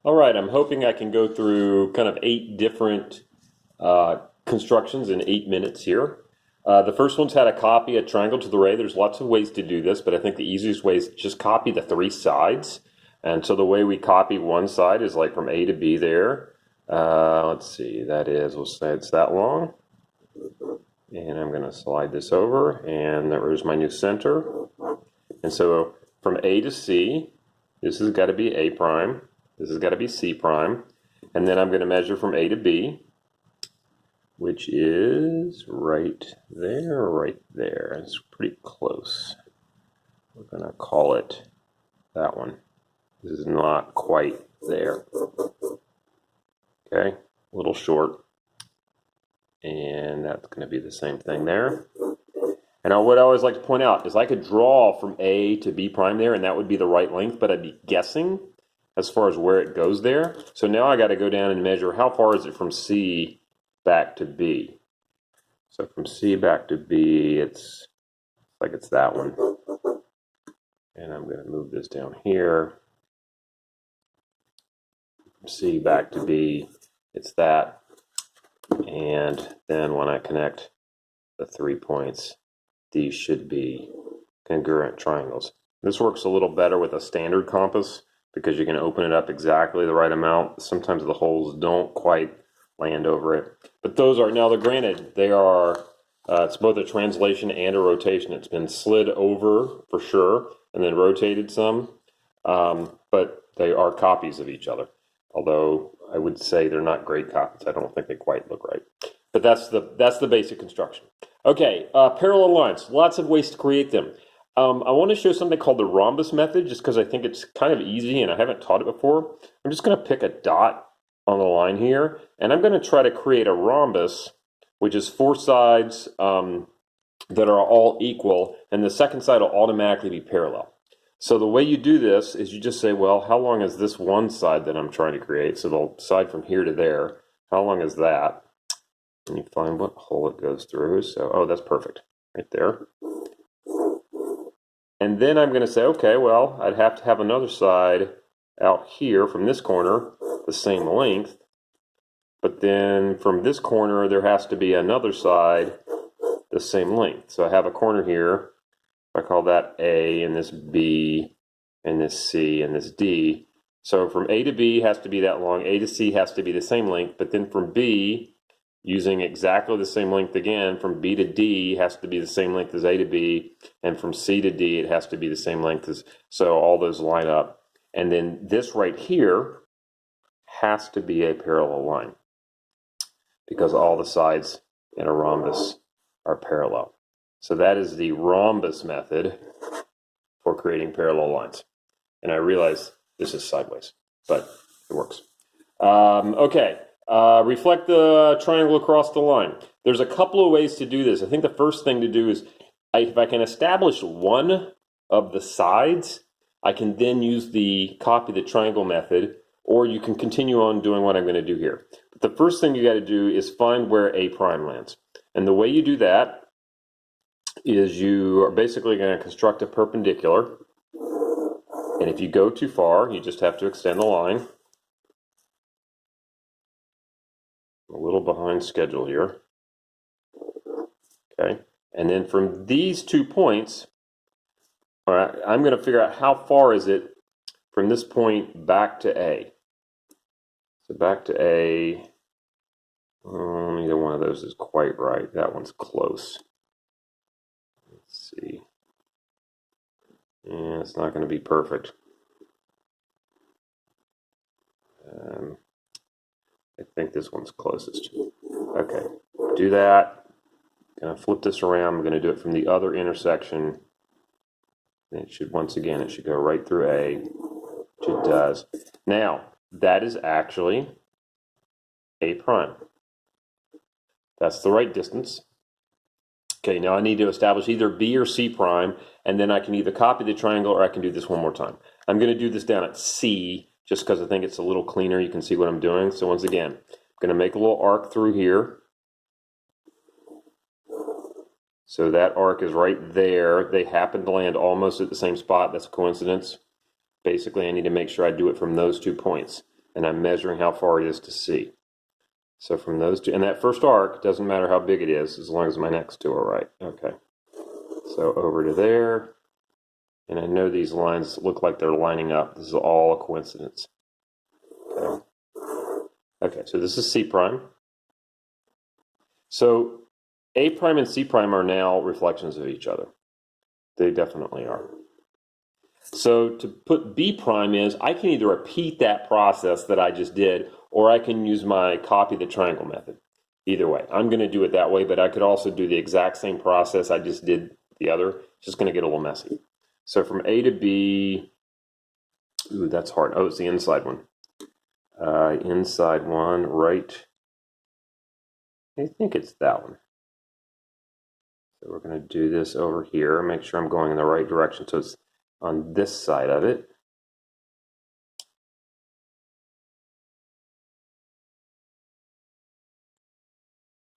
All right, I'm hoping I can go through kind of 8 different constructions in 8 minutes here. The first one's how to copy a triangle to the ray. There's lots of ways to do this, but I think the easiest way is just copy the 3 sides. And so the way we copy one side is like from A to B there. Let's see, we'll say it's that long. And I'm going to slide this over, and there's my new center. And so from A to C, this has got to be A prime. This has got to be C prime. And then I'm going to measure from A to B, which is right there, right there. It's pretty close. We're going to call it that one. This is not quite there. Okay, a little short. And that's going to be the same thing there. And what I always like to point out is I could draw from A to B prime there, and that would be the right length, but I'd be guessing as far as where it goes there. So now I got to go down and measure how far is it from C back to B. So from C back to B, it's like it's that one. And I'm going to move this down here. From C back to B, it's that. And then when I connect the 3 points, these should be congruent triangles. This works a little better with a standard compass because you can open it up exactly the right amount. Sometimes the holes don't quite land over it. But those are, now they're granted, they are, it's both a translation and a rotation. It's been slid over for sure and then rotated some, but they are copies of each other. Although I would say they're not great copies. I don't think they quite look right. But that's the basic construction. Okay, parallel lines. Lots of ways to create them. I want to show something called the rhombus method, just because I think it's kind of easy and I haven't taught it before. I'm just going to pick a dot on the line here, and I'm going to try to create a rhombus, which is 4 sides that are all equal, and the second side will automatically be parallel. So the way you do this is you just say, well, how long is this one side that I'm trying to create? So the side from here to there, how long is that? And you find what hole it goes through. So, oh, that's perfect, right there. And then I'm going to say, okay, well, I'd have to have another side out here from this corner, the same length. But then from this corner, there has to be another side the same length. So I have a corner here. I call that A, and this B, and this C, and this D. So from A to B has to be that long. A to C has to be the same length. But then from B, using exactly the same length again, from B to D has to be the same length as A to B. And from C to D, it has to be the same length as, so all those line up. And then this right here has to be a parallel line because all the sides in a rhombus are parallel. So that is the rhombus method for creating parallel lines. And I realize this is sideways, but it works. Okay, reflect the triangle across the line. There's a couple of ways to do this. I think the first thing to do is, if I can establish one of the sides, I can then use the copy the triangle method, or you can continue on doing what I'm going to do here. But the first thing you got to do is find where A prime lands. And the way you do that is you are basically going to construct a perpendicular, and if you go too far, you just have to extend the line. A little behind schedule here. Okay, and then from these 2 points, all right, I'm going to figure out how far is it from this point back to A. So back to A, neither one of those is quite right. That one's close. Let's see. Yeah, it's not going to be perfect. I think this one's closest. Okay, do that. Gonna flip this around. I'm going to do it from the other intersection. And it should, once again, it should go right through A, which it does. Now, that is actually A prime. That's the right distance. Okay, now I need to establish either B or C prime, and then I can either copy the triangle or I can do this one more time. I'm going to do this down at C just because I think it's a little cleaner. You can see what I'm doing. So once again, I'm going to make a little arc through here. So that arc is right there. They happen to land almost at the same spot. That's a coincidence. Basically, I need to make sure I do it from those 2 points. and I'm measuring how far it is to C. So from those two, and that first arc, doesn't matter how big it is, as long as my next two are right. Okay. So over to there, and I know these lines look like they're lining up. This is all a coincidence. Okay. Okay, so this is C prime. So A prime and C prime are now reflections of each other. They definitely are. So to put B prime is, I can either repeat that process that I just did, or I can use my copy the triangle method. Either way, I'm going to do it that way, but I could also do the exact same process I just did the other. It's just going to get a little messy. So from A to B, ooh, that's hard. Oh, it's the inside one. Inside one, right. I think it's that one. So we're going to do this over here, make sure I'm going in the right direction. So it's on this side of it.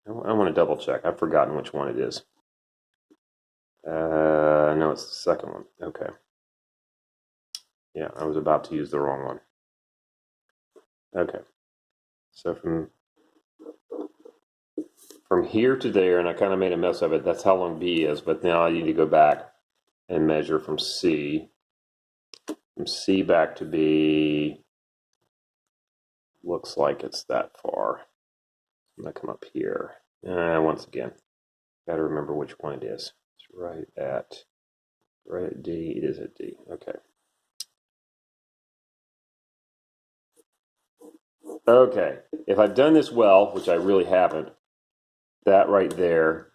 I want to double check. I've forgotten which one it is. No, it's the second one. Okay. Yeah, I was about to use the wrong one. Okay. So from here to there, and I kind of made a mess of it, that's how long B is, but now I need to go back and measure from C. From C back to B, looks like it's that far. I'm going to come up here. Once again, got to remember which one it is. It's right at D. It is at D. Okay. Okay. If I've done this well, which I really haven't, that right there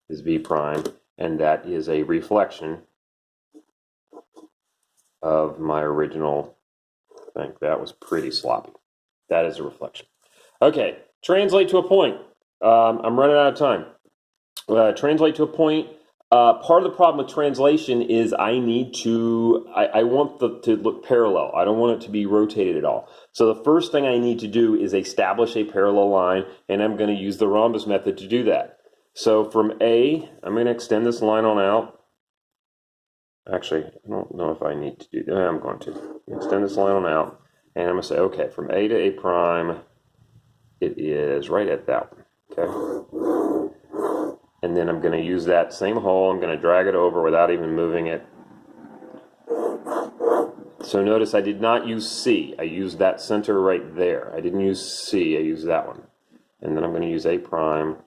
is B prime, and that is a reflection of my original thing. That was pretty sloppy. That is a reflection. Okay, translate to a point. I'm running out of time. Translate to a point. Part of the problem with translation is I want to look parallel. I don't want it to be rotated at all. So the first thing I need to do is establish a parallel line, and I'm going to use the rhombus method to do that. So from A, I'm going to extend this line on out. Actually, I don't know if I need to do that. I'm going to extend this line on out, and I'm going to say, okay, from A to A prime, it is right at that one. Okay. And then I'm going to use that same hole. I'm going to drag it over without even moving it. So notice I did not use C. I used that center right there. I didn't use C. I used that one. And then I'm going to use A prime.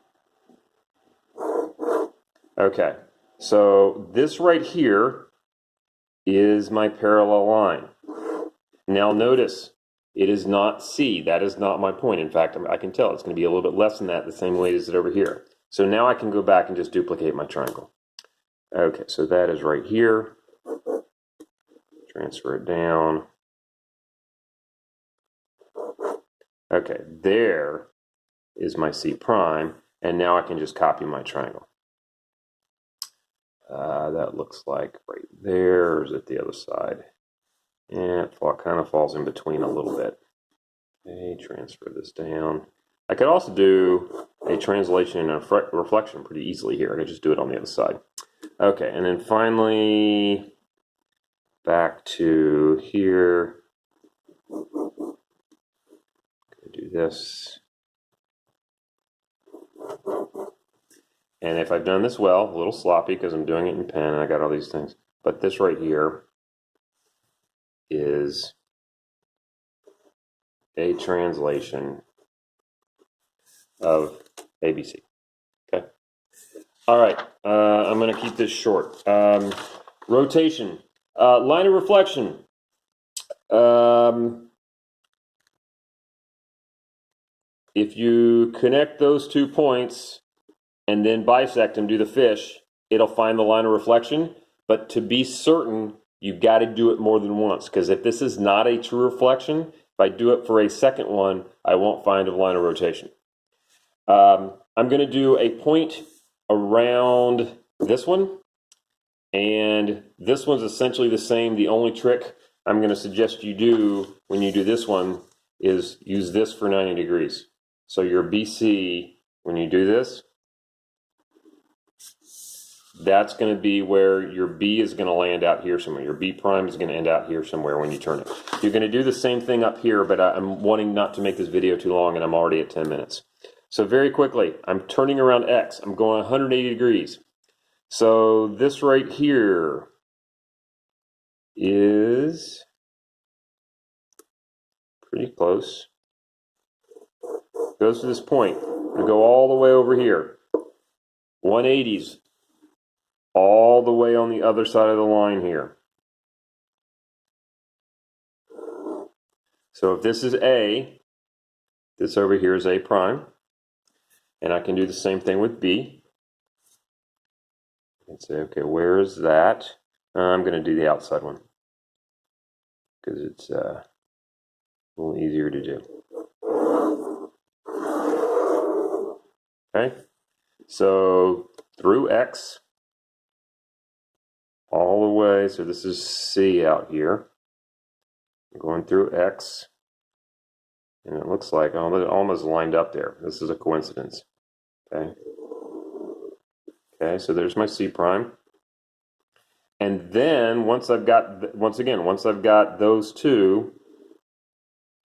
Okay. So this right here is my parallel line. Now notice, it is not C. That is not my point. In fact, I can tell it's going to be a little bit less than that, the same way as it over here. So now I can go back and just duplicate my triangle. Okay, so that is right here. Transfer it down. Okay, there is my C prime, and now I can just copy my triangle. That looks like right there, or is it the other side? And it kind of falls in between a little bit. Okay, transfer this down. I could also do a translation and a reflection pretty easily here. I could just do it on the other side. Okay, and then finally, back to here. Do this. And if I've done this well, a little sloppy because I'm doing it in pen and I got all these things, but this right here is a translation of ABC. Okay. All right. I'm going to keep this short. Rotation. Line of reflection. If you connect those 2 points and then bisect them, do the fish, it'll find the line of reflection. But to be certain, you've got to do it more than once, because if this is not a true reflection, if I do it for a second one, I won't find a line of rotation. I'm going to do a point around this one, and this one's essentially the same. The only trick I'm going to suggest you do when you do this one is use this for 90 degrees. So your BC, when you do this, that's going to be where your B is going to land out here somewhere. Your B prime is going to end out here somewhere when you turn it. You're going to do the same thing up here, but I'm wanting not to make this video too long, and I'm already at 10 minutes. So very quickly, I'm turning around X. I'm going 180 degrees. So this right here is pretty close. Goes to this point. I go all the way over here. 180s. All the way on the other side of the line here. So if this is A, this over here is A prime. And I can do the same thing with B. And say, okay, where is that? I'm going to do the outside one because it's a little easier to do. Okay, so through X, all the way, so this is C out here. I'm going through X, and it looks like almost lined up there. This is a coincidence. Okay. Okay, so there's my C prime. And then once I've got those two,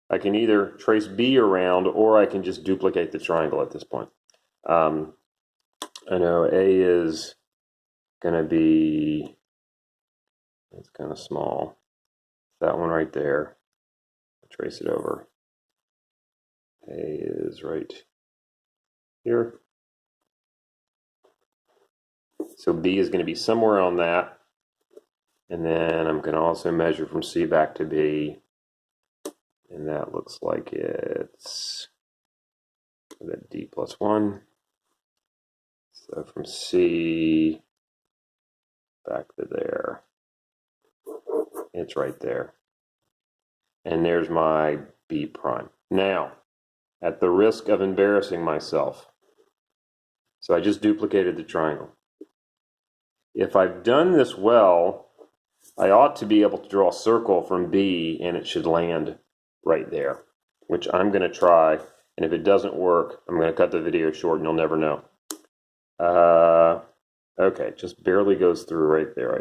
I can either trace B around or I can just duplicate the triangle at this point. I know A is going to be, it's kind of small. That one right there. I'll trace it over. A is right here. So B is going to be somewhere on that. And then I'm going to also measure from C back to B. And that looks like it's that D plus 1. So from C back to there. It's right there. And there's my B prime. Now, at the risk of embarrassing myself, so I just duplicated the triangle. If I've done this well, I ought to be able to draw a circle from B and it should land right there, which I'm going to try. And if it doesn't work, I'm going to cut the video short and you'll never know. Okay, just barely goes through right there,